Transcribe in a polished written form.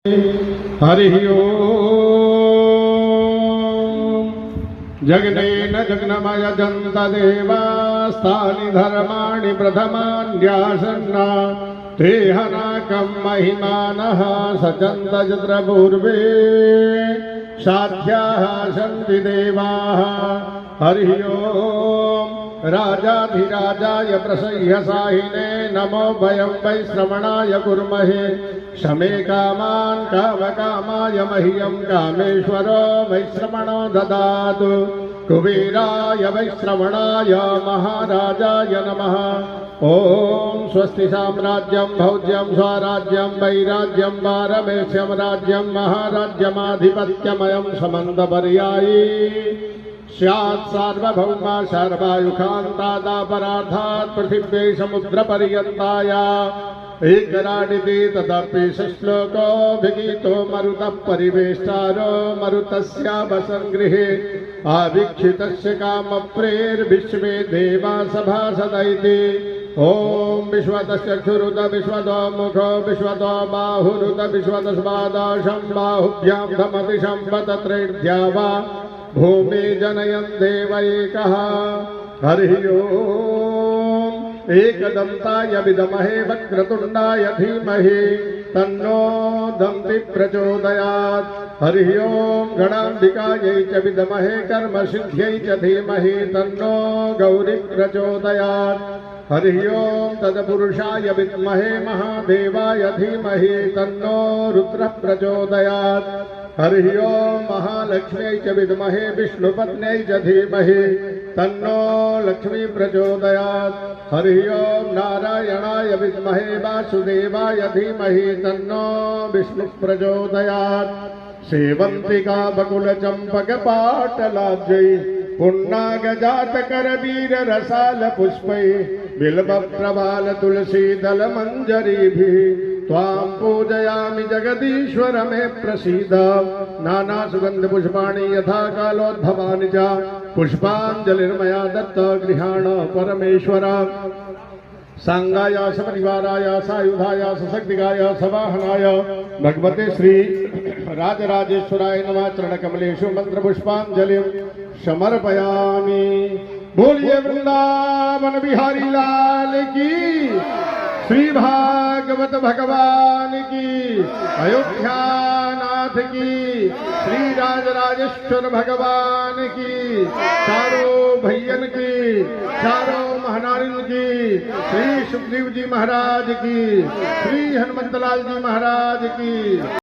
हरि ओम। जगनेन जग्नमयजन्त देवास्तानि धर्माणि प्रथमान्यासन्ना तेहनाकं महिमानः सचन्त चन्द्रपूर्वे साध्याः सन्ति देवाः। हरि ओम। राजाधिराजाय प्रसह्यसाहिने नमो भयं वै श्रवणाय कुर्महे शमे कामान् कामकामाय मह्यं कामेश्वरो वैश्रवणो ददातु। कुबेराय वैश्रवणाय महाराजाय नमः। ओम स्वस्ति साम्राज्यं भौज्यं स्वराज्यं वैराज्यं वारमेष्यं राज्यं महाराज्यमाधिपत्यमयं समन्तपर्यायी स्यात् सार्वभौमा सर्वायुखान्तादापराधात् पृथिव्यै समुद्रपर्यन्ताया एकराडिति तदपि श्लोको विगीतो मरुतः परिवेष्टारो मरुतस्यावसङ्गृहे आवीक्षितस्य कामप्रेर्विश्वे देवा सभासदैति। ओम विश्वतश्चक्षुरुत विश्वतो मुखो विश्वतो बाहुरुत विश्वतस्वादशं बाहुभ्यां धमतिशं वतत्रैर्ध्या वा भूमि जनयन् देव एकः। हरि ओम। एकदन्ताय विद्महे वक्रतुण्डाय धीमहि तन्नो दन्ति प्रचोदयात्। हरि ओम। गणाम्बिकायै च विद्महे कर्मसिद्ध्यै च धीमहि तन्नो गौरी प्रचोदयात्। हरि ओम। तत्पुरुषाय विद्महे महादेवाय धीमहि तन्नो रुद्रः प्रचोदयात्। हरि ओम। महालक्ष्म्यै च विद्महे विष्णुपत्न्यै च धीमहि तन्नो लक्ष्मी प्रचोदयात्। हरि ओम। नारायणाय विद्महे वासुदेवाय धीमहि तन्नो विष्णु प्रचोदयात्। सेवन्तिका बकुलचम्पकपाटलाब्जै पुण्णागजातकरवीररसालपुष्पै बिल्वप्रवालतुलसीदलमञ्जरीभिः त्वां पूजयामि जगदीश्वर मे प्रसीद। नानासुगन्धपुष्पाणि यथा कालोद्भवानि च पुष्पाञ्जलिर्मया दत्त गृहाण परमेश्वर। सांगाय सपरिवाराय सायुधाय सशक्तिकाय सवाहनाय भगवते श्री राजराजेश्वराय नमः। चरणकमलेषु मंत्रपुष्पाञ्जलिं समर्पयामि। बोलिए वृंदावन बिहारी लाल की, श्री भागवत भगवान की, अयोध्यानाथ की, श्री राजराजेश्वर भगवान की, चारों भैयन की, चारों महानारिन की, श्री सुखदेव जी महाराज की, श्री हनुमंतलाल जी महाराज की।